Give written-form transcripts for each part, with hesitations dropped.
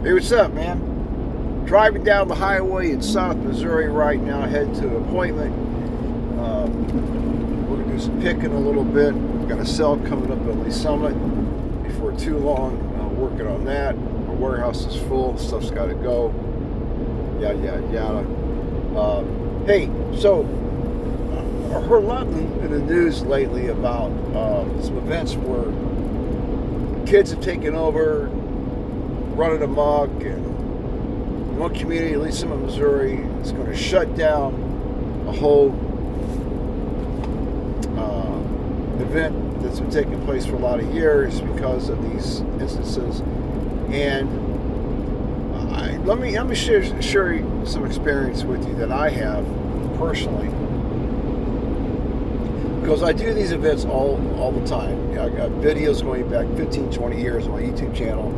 Hey, what's up, man? Driving down the highway in South Missouri right now, heading to an appointment. We're going to do some picking a little bit. We've got a sale coming up at Lee Summit before too long. Working on that. Our warehouse is full. Stuff's got to go. Yada, yada, yada. Hey, so I heard a lot in the news lately about some events where kids have taken over, running amok, and one community, at least in Missouri, is going to shut down a whole event that's been taking place for a lot of years because of these instances. And let me share some experience with you that I have personally, because I do these events all the time. I got videos going back 15, 20 years on my YouTube channel.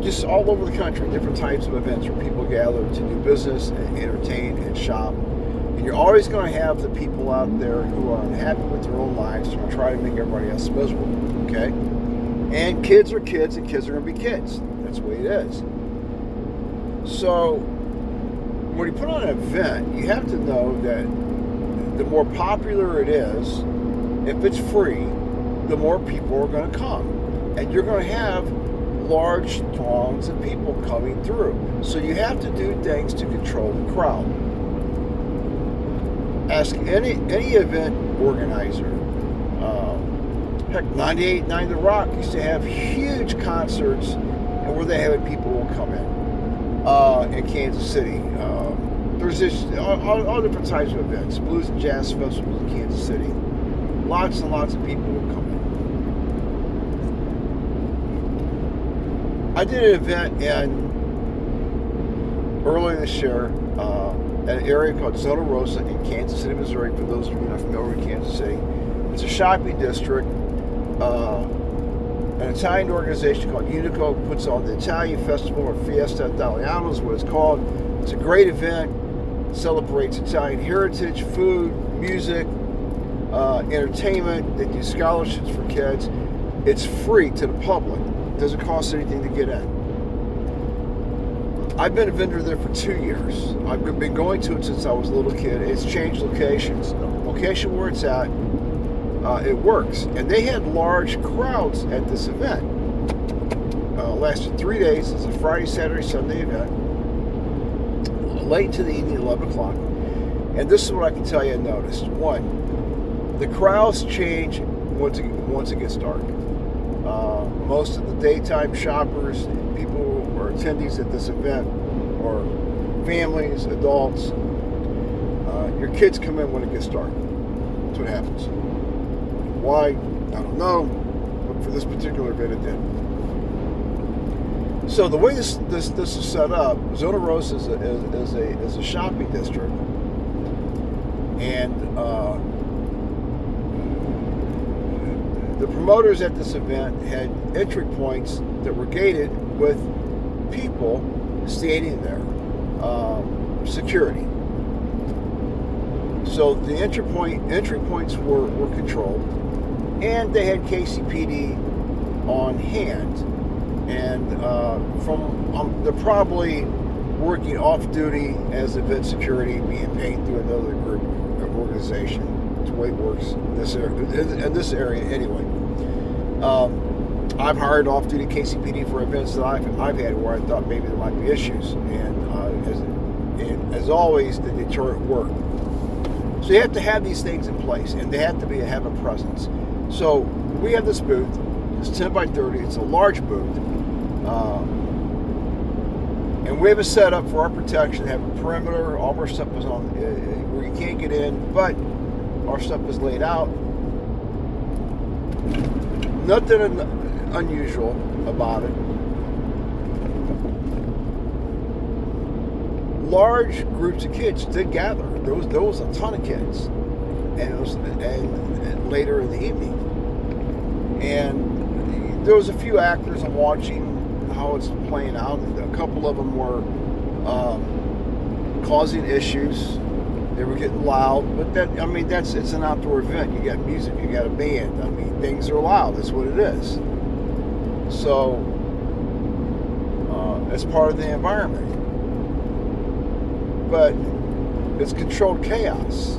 Just all over the country, different types of events where people gather to do business and entertain and shop. And you're always going to have the people out there who are unhappy with their own lives, who are trying to make everybody else miserable, okay? And kids are kids, and kids are going to be kids. That's the way it is. So when you put on an event, you have to know that the more popular it is, if it's free, the more people are going to come. And you're going to have large throngs of people coming through. So you have to do things to control the crowd. Ask any event organizer. Heck, 98.9 The Rock used to have huge concerts, and where they have it, people will come in Kansas City. There's this all different types of events, blues and jazz festivals in Kansas City. Lots and lots of people will come in. I did an event earlier this year at an area called Zona Rosa in Kansas City, Missouri. For those of you not familiar with Kansas City, it's a shopping district. An Italian organization called Unico puts on the Italian Festival, or Fiesta Italiana is what it's called. It's a great event. It celebrates Italian heritage, food, music, entertainment. They do scholarships for kids. It's free to the public. It doesn't cost anything to get in. I've been a vendor there for 2 years. I've been going to it since I was a little kid. It's changed locations. The location where it's at, it works. And they had large crowds at this event. Lasted 3 days. It's a Friday, Saturday, Sunday event. Late to the evening, 11 o'clock. And this is what I can tell you I noticed. One, the crowds change once it gets dark. Most of the daytime shoppers, people or attendees at this event, or families, adults, your kids come in when it gets dark. That's what happens. Why? I don't know, but for this particular event it did. So the way this is set up, Zona Rosa is a shopping district, and the promoters at this event had entry points that were gated with people standing there, security. So the entry points were controlled, and they had KCPD on hand, and they're probably working off duty as event security, being paid through another group or organization. That's the way it works in this area anyway. I've hired off-duty KCPD for events that I've had where I thought maybe there might be issues, and as always, the deterrent worked. So you have to have these things in place, and they have to have a presence. So we have this booth. It's 10 by 30. It's a large booth, and we have it set up for our protection. Have a perimeter. All of our stuff is on where you can't get in, but our stuff is laid out. Nothing unusual about it. Large groups of kids did gather. There was a ton of kids, and later in the evening, and there was a few actors. I'm watching how it's playing out, and a couple of them were causing issues. They were getting loud, but it's an outdoor event. You got music, you got a band. Things are loud. That's what it is. So as part of the environment. But it's controlled chaos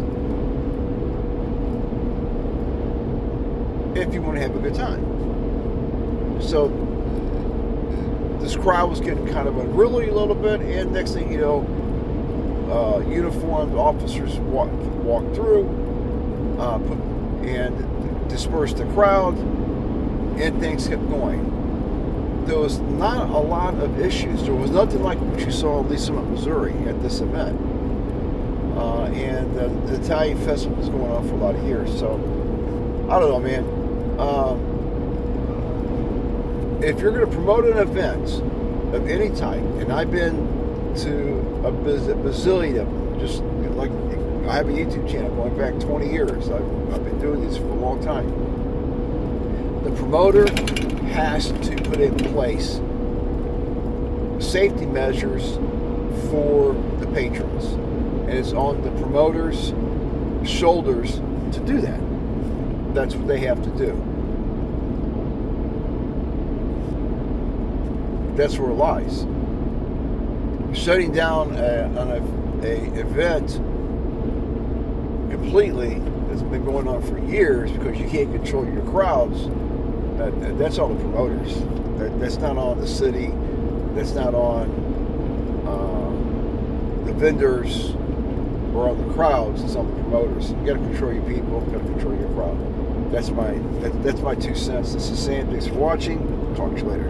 if you want to have a good time. So this crowd was getting kind of unruly a little bit, and next thing you know, uniformed officers walked through and dispersed the crowd, and things kept going. There was not a lot of issues. There was nothing like what you saw in Lee Summit, Missouri at this event. And the Italian festival was going on for a lot of years. So, I don't know, man. If you're going to promote an event of any type, and I've been to a bazillion of them, just like I have a YouTube channel going back 20 years. I've been doing this for a long time. The promoter has to put in place safety measures for the patrons. And it's on the promoter's shoulders to do that. That's what they have to do. That's where it lies. Shutting down an event completely that's been going on for years because you can't control your crowds, that's on the promoters. That's not on the city. That's not on the vendors or on the crowds. It's on the promoters. You got to control your people. You got to control your crowd. That's my 2 cents. This is Sam. Thanks for watching. Talk to you later.